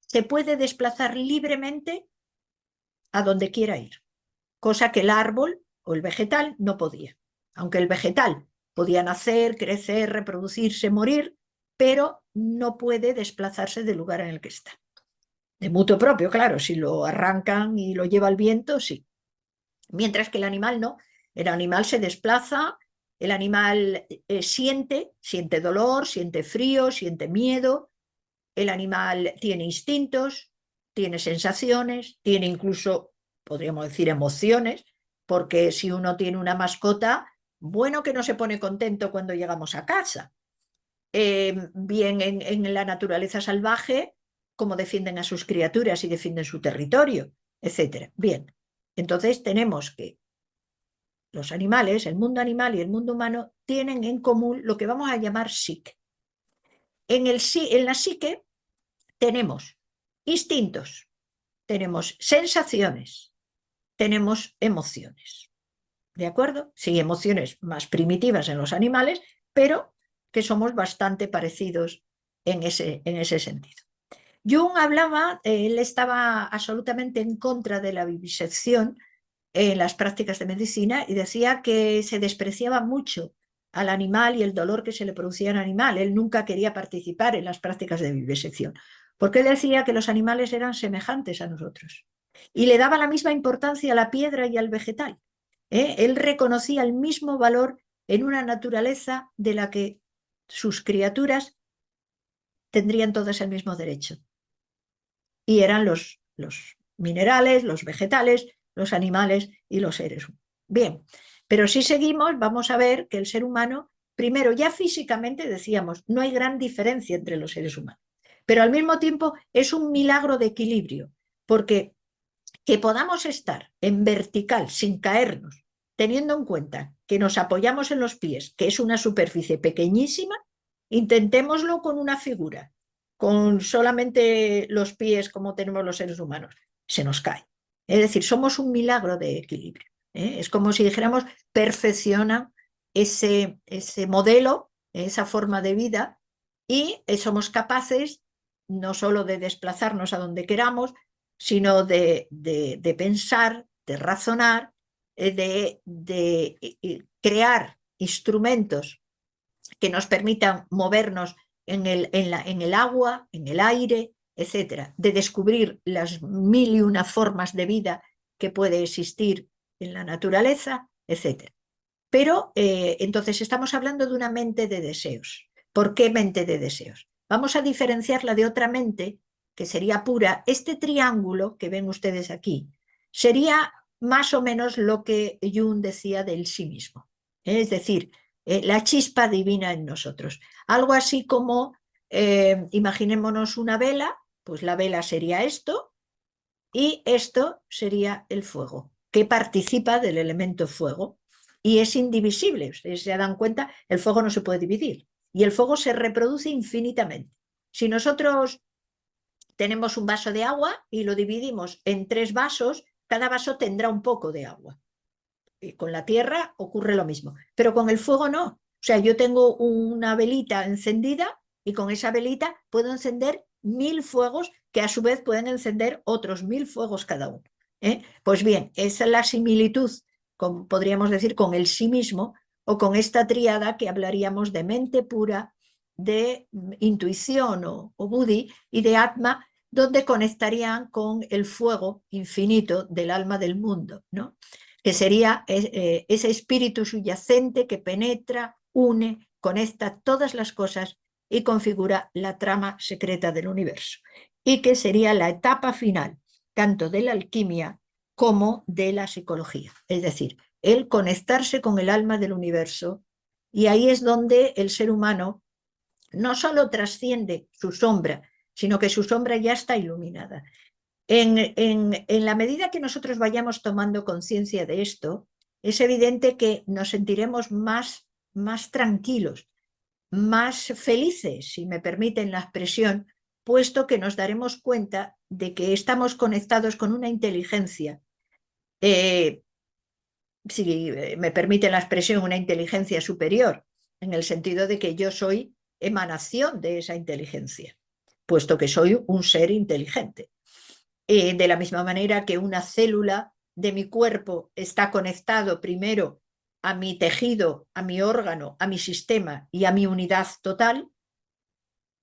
se puede desplazar libremente a donde quiera ir, cosa que el árbol o el vegetal no podía. Aunque el vegetal podía nacer, crecer, reproducirse, morir, pero no puede desplazarse del lugar en el que está. De mutuo propio, claro, si lo arrancan y lo lleva el viento, sí. Mientras que el animal no. El animal se desplaza, el animal siente dolor, siente frío, siente miedo, el animal tiene instintos, tiene sensaciones, tiene incluso, podríamos decir, emociones, porque si uno tiene una mascota, bueno que no se pone contento cuando llegamos a casa. Bien en la naturaleza salvaje, cómo defienden a sus criaturas y defienden su territorio, etc. Bien, entonces tenemos que los animales, el mundo animal y el mundo humano, tienen en común lo que vamos a llamar psique. En la psique tenemos instintos, tenemos sensaciones, tenemos emociones. ¿De acuerdo? Sí, emociones más primitivas en los animales, pero que somos bastante parecidos en ese sentido. Jung hablaba, él estaba absolutamente en contra de la vivisección en las prácticas de medicina y decía que se despreciaba mucho al animal y el dolor que se le producía al animal. Él nunca quería participar en las prácticas de vivisección, porque él decía que los animales eran semejantes a nosotros y le daba la misma importancia a la piedra y al vegetal. Él reconocía el mismo valor en una naturaleza de la que sus criaturas tendrían todas el mismo derecho. Y eran los minerales, los vegetales, los animales y los seres humanos. Bien, pero si seguimos, vamos a ver que el ser humano, primero ya físicamente decíamos, no hay gran diferencia entre los seres humanos, pero al mismo tiempo es un milagro de equilibrio, porque que podamos estar en vertical sin caernos, teniendo en cuenta que nos apoyamos en los pies, que es una superficie pequeñísima, intentémoslo con una figura, con solamente los pies como tenemos los seres humanos, se nos cae. Es decir, somos un milagro de equilibrio. Es como si dijéramos, perfecciona ese modelo, esa forma de vida, y somos capaces no solo de desplazarnos a donde queramos, sino de pensar, de razonar, de crear instrumentos que nos permitan movernos en el agua, en el aire, etcétera, de descubrir las mil y una formas de vida que puede existir en la naturaleza, etcétera. Pero entonces estamos hablando de una mente de deseos. ¿Por qué mente de deseos? Vamos a diferenciarla de otra mente que sería pura. Este triángulo que ven ustedes aquí sería más o menos lo que Jung decía del sí mismo. Es decir, la chispa divina en nosotros. Algo así como, imaginémonos una vela, pues la vela sería esto y esto sería el fuego, que participa del elemento fuego y es indivisible. Ustedes se dan cuenta, el fuego no se puede dividir y el fuego se reproduce infinitamente. Si nosotros tenemos un vaso de agua y lo dividimos en 3 vasos, cada vaso tendrá un poco de agua. Y con la tierra ocurre lo mismo, pero con el fuego no. O sea, yo tengo una velita encendida y con esa velita puedo encender 1000 fuegos que a su vez pueden encender otros 1000 fuegos cada uno. Pues bien, esa es la similitud, podríamos decir, con el sí mismo o con esta tríada que hablaríamos de mente pura, de intuición o buddhi y de atma, donde conectarían con el fuego infinito del alma del mundo, ¿no? Que sería ese espíritu subyacente que penetra, une, conecta todas las cosas y configura la trama secreta del universo, y que sería la etapa final, tanto de la alquimia como de la psicología. Es decir, el conectarse con el alma del universo, y ahí es donde el ser humano no solo trasciende su sombra, sino que su sombra ya está iluminada. En la medida que nosotros vayamos tomando conciencia de esto, es evidente que nos sentiremos más tranquilos, más felices, si me permiten la expresión, puesto que nos daremos cuenta de que estamos conectados con una inteligencia, si me permiten la expresión, una inteligencia superior, en el sentido de que yo soy emanación de esa inteligencia, puesto que soy un ser inteligente. De la misma manera que una célula de mi cuerpo está conectado primero a mi tejido, a mi órgano, a mi sistema y a mi unidad total,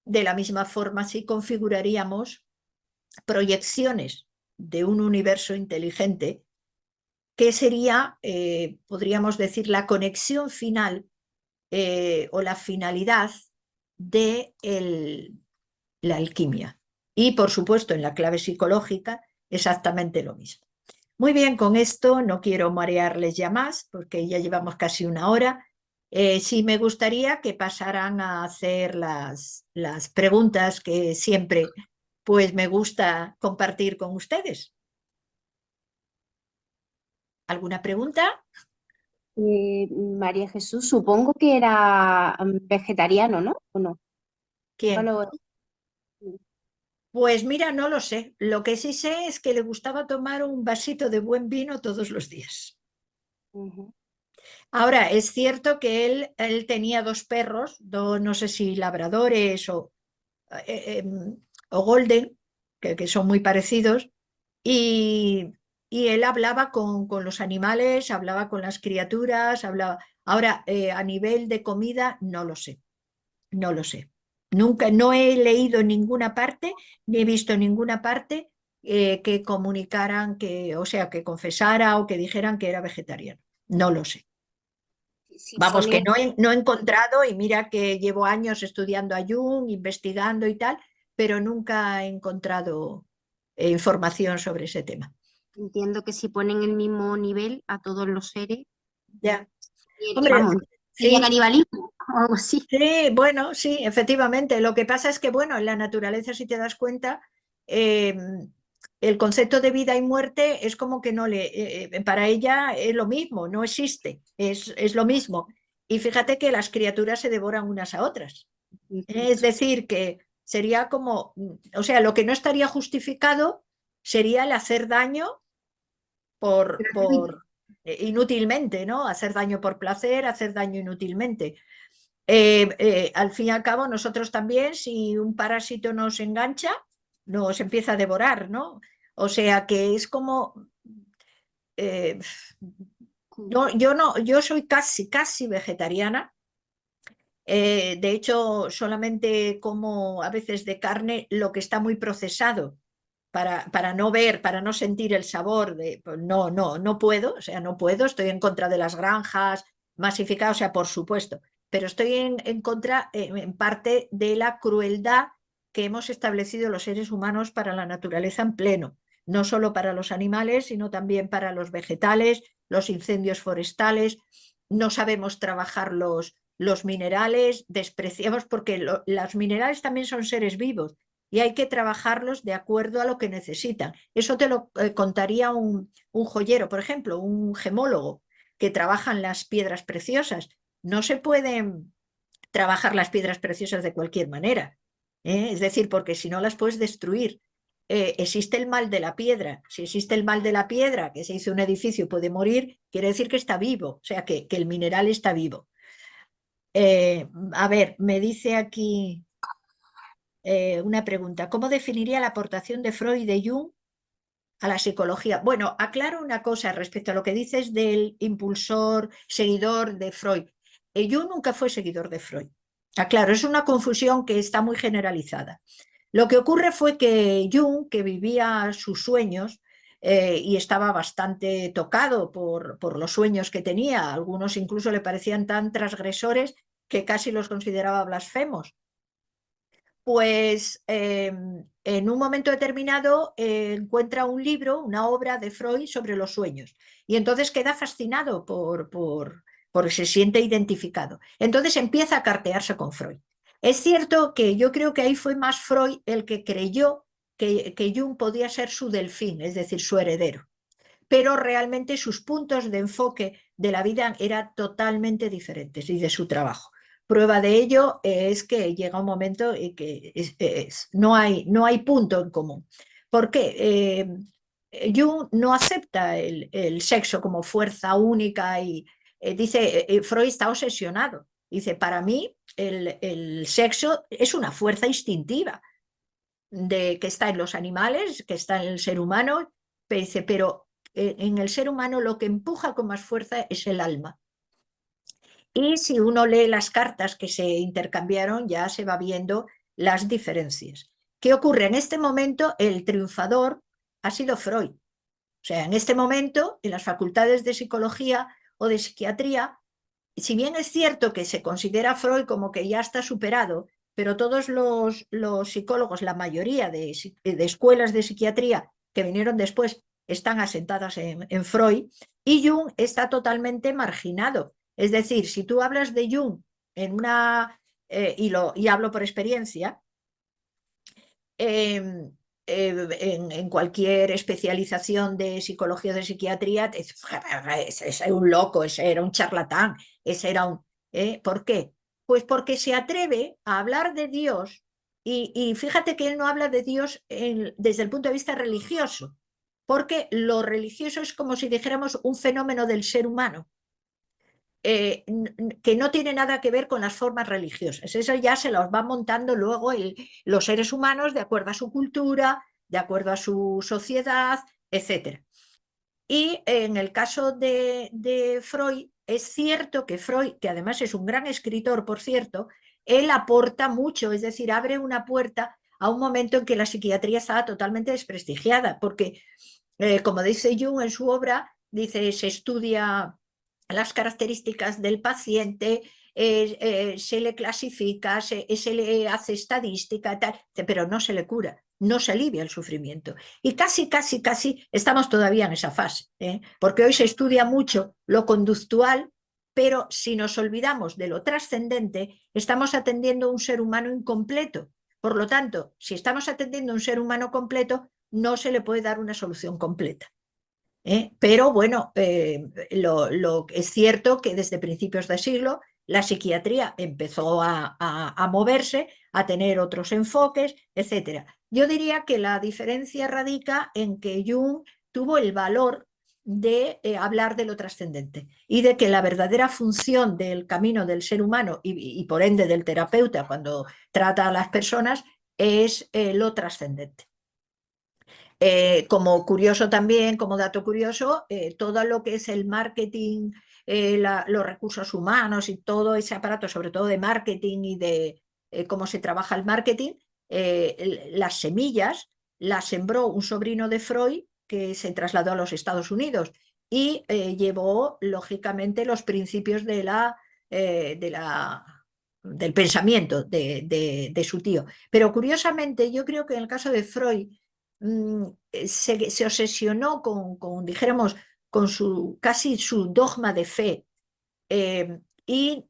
de la misma forma si configuraríamos proyecciones de un universo inteligente, que sería, podríamos decir, la conexión final o la finalidad de la alquimia. Y, por supuesto, en la clave psicológica, exactamente lo mismo. Muy bien, con esto no quiero marearles ya más, porque ya llevamos casi una hora. Sí me gustaría que pasaran a hacer las preguntas que siempre pues me gusta compartir con ustedes. ¿Alguna pregunta? María Jesús, supongo que era vegetariano, ¿no? ¿O no? Nunca ¿Quién? lo... Pues mira, no lo sé. Lo que sí sé es que le gustaba tomar un vasito de buen vino todos los días. Ujú. Ahora, es cierto que él tenía dos perros, no sé si labradores eh, eh, o golden, que son muy parecidos, y, y él hablaba con los animales, hablaba con las criaturas, hablaba. Ahora, a nivel de comida, no lo sé, no lo sé. Nunca, no he leído en ninguna parte, ni he visto en ninguna parte que comunicaran que, o sea, que confesara o que dijeran que era vegetariano. No lo sé. Si Vamos, que pone, no he encontrado, y mira que llevo años estudiando a Jung, investigando y tal, pero nunca he encontrado información sobre ese tema. entiendo que si ponen el mismo nivel a todos los seres, Ya. Hombre, vamos, sería sí, canibalismo o algo así. sí, bueno, sí, efectivamente. Lo que pasa es que, bueno, en la naturaleza, si te das cuenta, eh, el concepto de vida y muerte es como que no para ella es lo mismo, no existe, es lo mismo. Y fíjate que las criaturas se devoran unas a otras. Es decir, que sería como, o sea, lo que no estaría justificado sería el hacer daño inútilmente, ¿no? Hacer daño por placer, hacer daño inútilmente. Al fin y al cabo, nosotros también, si un parásito nos engancha, nos empieza a devorar, ¿no? O sea que es como, eh, no, yo soy casi vegetariana. De hecho, solamente como a veces de carne lo que está muy procesado para no ver, para no sentir el sabor de, pues no puedo, o sea, no puedo, estoy en contra de las granjas masificadas, o sea, por supuesto, pero estoy en contra, en parte, de la crueldad que hemos establecido los seres humanos para la naturaleza en pleno, no solo para los animales, sino también para los vegetales, los incendios forestales, no sabemos trabajar los minerales, despreciamos porque los minerales también son seres vivos y hay que trabajarlos de acuerdo a lo que necesitan. Eso te lo contaría un joyero, por ejemplo, un gemólogo que trabaja en las piedras preciosas. No se pueden trabajar las piedras preciosas de cualquier manera, ¿eh? Es decir, porque si no las puedes destruir. Existe el mal de la piedra. Si existe el mal de la piedra, que se hizo un edificio y puede morir, quiere decir que está vivo, o sea, que el mineral está vivo. A ver, me dice aquí una pregunta. ¿Cómo definiría la aportación de Freud y de Jung a la psicología? Bueno, aclaro una cosa respecto a lo que dices del impulsor, seguidor de Freud. Jung nunca fue seguidor de Freud. Aclaro, es una confusión que está muy generalizada. Lo que ocurre fue que Jung, que vivía sus sueños y estaba bastante tocado por los sueños que tenía, algunos incluso le parecían tan transgresores que casi los consideraba blasfemos. Pues en un momento determinado encuentra un libro, una obra de Freud sobre los sueños y entonces queda fascinado porque se siente identificado. Entonces empieza a cartearse con Freud. Es cierto que yo creo que ahí fue más Freud el que creyó que Jung podía ser su delfín, es decir, su heredero, pero realmente sus puntos de enfoque de la vida eran totalmente diferentes y de su trabajo. Prueba de ello es que llega un momento en que no hay punto en común. ¿Por qué? Jung no acepta el sexo como fuerza única y dice, Freud está obsesionado. Dice, para mí el sexo es una fuerza instintiva que está en los animales, que está en el ser humano, pero en el ser humano lo que empuja con más fuerza es el alma. Y si uno lee las cartas que se intercambiaron, ya se va viendo las diferencias. ¿Qué ocurre? En este momento el triunfador ha sido Freud. O sea, en este momento, en las facultades de psicología o de psiquiatría, si bien es cierto que se considera Freud como que ya está superado, pero todos los psicólogos, la mayoría de escuelas de psiquiatría que vinieron después, están asentadas en Freud, y Jung está totalmente marginado. Es decir, si tú hablas de Jung en y hablo por experiencia, eh, en cualquier especialización de psicología o de psiquiatría, ese era un loco, ese era un charlatán, ese era un... ¿Por qué? Pues porque se atreve a hablar de Dios y fíjate que él no habla de Dios desde el punto de vista religioso, porque lo religioso es como si dijéramos un fenómeno del ser humano. Que no tiene nada que ver con las formas religiosas. Eso ya se los va montando luego los seres humanos de acuerdo a su cultura, de acuerdo a su sociedad, etc. Y en el caso de Freud, es cierto que Freud, que además es un gran escritor, por cierto, él aporta mucho, es decir, abre una puerta a un momento en que la psiquiatría estaba totalmente desprestigiada, porque, como dice Jung en su obra, dice, se estudia las características del paciente, se le clasifica, se le hace estadística, tal, pero no se le cura, no se alivia el sufrimiento. Y casi estamos todavía en esa fase, porque hoy se estudia mucho lo conductual, pero si nos olvidamos de lo trascendente, estamos atendiendo a un ser humano incompleto. Por lo tanto, si estamos atendiendo a un ser humano completo, no se le puede dar una solución completa. Pero bueno, es cierto que desde principios de siglo la psiquiatría empezó a moverse, a tener otros enfoques, etc. Yo diría que la diferencia radica en que Jung tuvo el valor de hablar de lo trascendente y de que la verdadera función del camino del ser humano y por ende del terapeuta cuando trata a las personas es lo trascendente. Como curioso también, como dato curioso, todo lo que es el marketing, los recursos humanos y todo ese aparato, sobre todo de marketing y de cómo se trabaja el marketing, las semillas las sembró un sobrino de Freud que se trasladó a los Estados Unidos y llevó, lógicamente, los principios del pensamiento de su tío. Pero curiosamente, yo creo que en el caso de Freud, se obsesionó dijéramos, con casi su dogma de fe. Y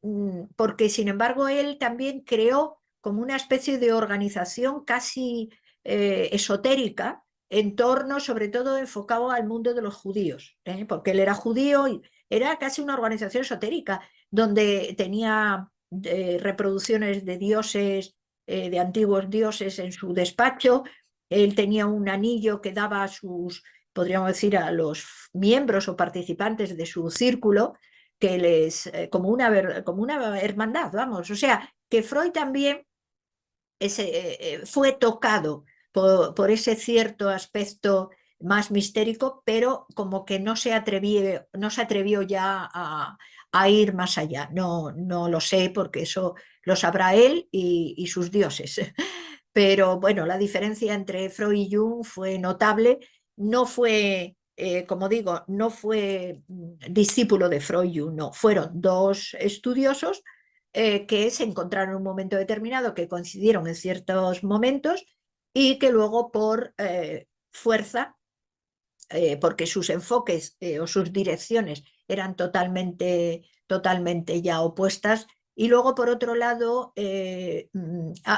porque, sin embargo, él también creó como una especie de organización casi esotérica en torno, sobre todo, enfocado al mundo de los judíos, porque él era judío y era casi una organización esotérica, donde tenía reproducciones de dioses, de antiguos dioses en su despacho. Él tenía un anillo que daba podríamos decir, a los miembros o participantes de su círculo, que como una hermandad, vamos. O sea, que Freud también fue tocado por ese cierto aspecto más mistérico, pero como que no se atrevió ya a ir más allá. No, no lo sé, porque eso lo sabrá él y sus dioses. Pero bueno, la diferencia entre Freud y Jung fue notable. No fue, como digo, no fue discípulo de Freud y Jung, no. Fueron dos estudiosos, que se encontraron en un momento determinado, que coincidieron en ciertos momentos y que luego por fuerza, porque sus enfoques o sus direcciones eran totalmente ya opuestas. Y luego, por otro lado,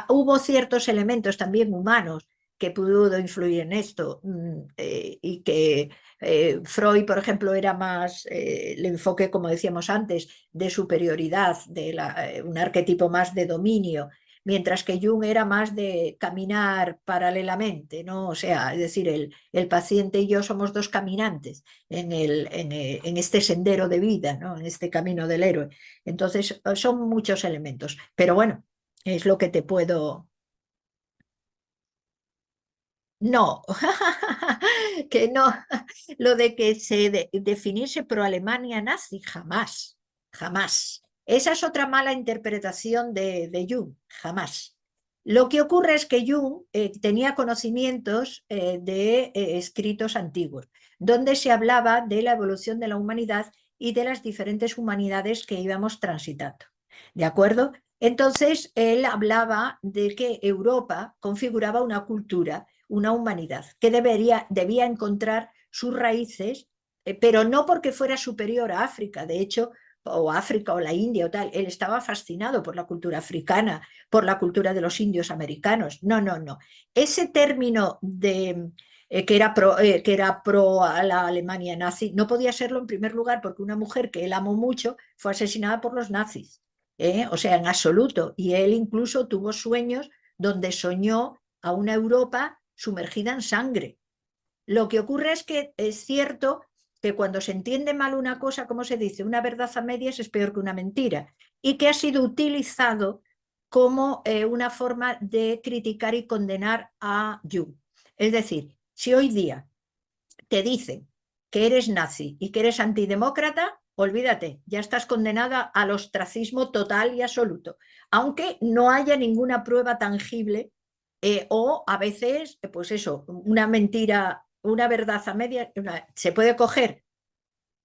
hubo ciertos elementos también humanos que pudo influir en esto y que Freud, por ejemplo, era más el enfoque, como decíamos antes, de superioridad, de un arquetipo más de dominio, mientras que Jung era más de caminar paralelamente, ¿no? O sea, es decir, el paciente y yo somos dos caminantes en este sendero de vida, ¿no? En este camino del héroe. Entonces, son muchos elementos, pero bueno, es lo que te puedo... No, que no, lo de que se definiese pro Alemania nazi, jamás, jamás. Esa es otra mala interpretación de Jung, jamás. Lo que ocurre es que Jung tenía conocimientos de escritos antiguos, donde se hablaba de la evolución de la humanidad y de las diferentes humanidades que íbamos transitando. ¿De acuerdo? Entonces, él hablaba de que Europa configuraba una cultura, una humanidad que debía encontrar sus raíces, pero no porque fuera superior a África, de hecho, o África o la India o tal, él estaba fascinado por la cultura africana, por la cultura de los indios americanos. No, no, no. Ese término de que era pro a la Alemania nazi, no podía serlo en primer lugar porque una mujer que él amó mucho fue asesinada por los nazis, o sea, en absoluto. Y él incluso tuvo sueños donde soñó a una Europa sumergida en sangre. Lo que ocurre es que es cierto que cuando se entiende mal una cosa, como se dice, una verdad a medias es peor que una mentira, y que ha sido utilizado como una forma de criticar y condenar a Jung. Es decir, si hoy día te dicen que eres nazi y que eres antidemócrata, olvídate, ya estás condenada al ostracismo total y absoluto, aunque no haya ninguna prueba tangible o a veces, pues eso, una mentira, una verdad a media, se puede coger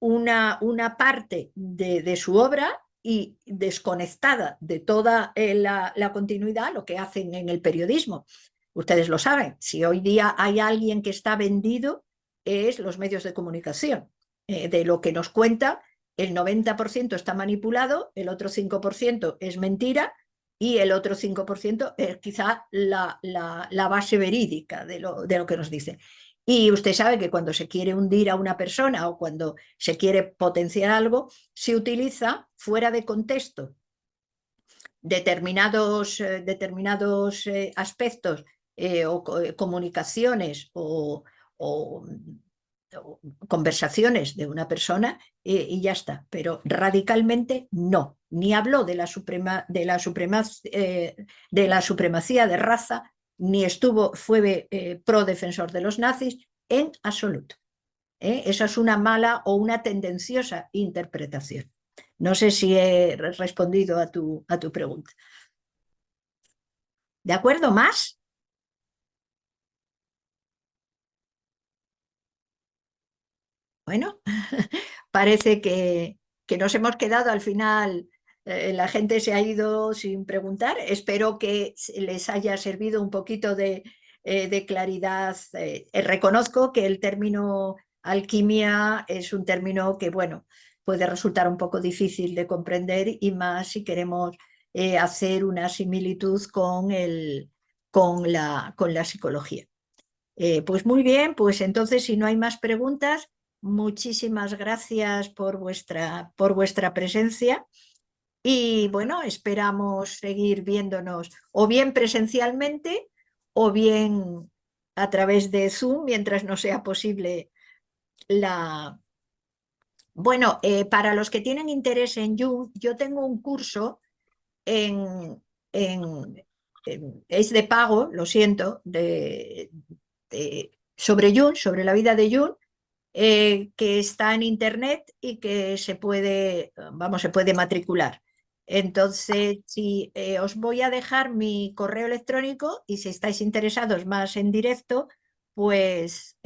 una parte de su obra y desconectada de toda la continuidad, lo que hacen en el periodismo. Ustedes lo saben, si hoy día hay alguien que está vendido, es los medios de comunicación. De lo que nos cuenta, el 90% está manipulado, el otro 5% es mentira y el otro 5% es quizá la base verídica de lo que nos dice. Y usted sabe que cuando se quiere hundir a una persona o cuando se quiere potenciar algo, se utiliza fuera de contexto determinados aspectos o comunicaciones o conversaciones de una persona y ya está. Pero radicalmente no. Ni habló de la supremacía de raza, ni fue pro defensor de los nazis en absoluto. Esa es una mala o una tendenciosa interpretación. No sé si he respondido a tu pregunta. ¿De acuerdo? ¿Más? Bueno, parece que nos hemos quedado al final. La gente se ha ido sin preguntar. Espero que les haya servido un poquito de claridad. Reconozco que el término alquimia es un término que, bueno, puede resultar un poco difícil de comprender y más si queremos hacer una similitud con la psicología. Pues muy bien, pues entonces si no hay más preguntas, muchísimas gracias por vuestra presencia y bueno, esperamos seguir viéndonos o bien presencialmente o bien a través de Zoom mientras no sea posible la... Bueno, para los que tienen interés en Jung, yo tengo un curso en, en- es de pago, lo siento, sobre Jung, sobre la vida de Jung, que está en internet y que se puede matricular. Entonces, sí, os voy a dejar mi correo electrónico y si estáis interesados más en directo, pues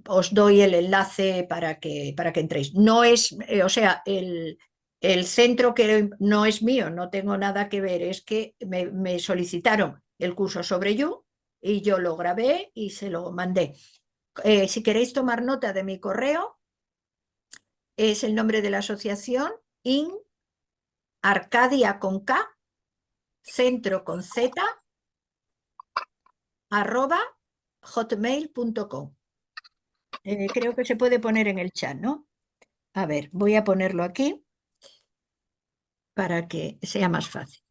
os doy el enlace para que entréis. No es, o sea, El centro que no es mío, no tengo nada que ver, es que me solicitaron el curso sobre You y yo lo grabé y se lo mandé. Si queréis tomar nota de mi correo, es el nombre de la asociación, IN Arcadia con K, centro con Z, arroba hotmail.com. Creo que se puede poner en el chat, ¿no? A ver, voy a ponerlo aquí para que sea más fácil.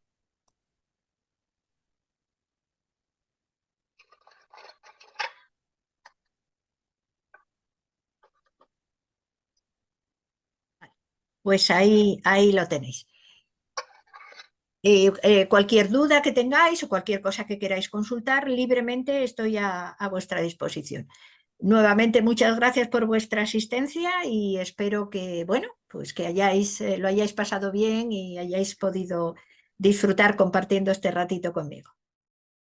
Pues ahí lo tenéis. Cualquier duda que tengáis o cualquier cosa que queráis consultar, libremente estoy a vuestra disposición. Nuevamente, muchas gracias por vuestra asistencia y espero que, bueno, pues que lo hayáis pasado bien y hayáis podido disfrutar compartiendo este ratito conmigo.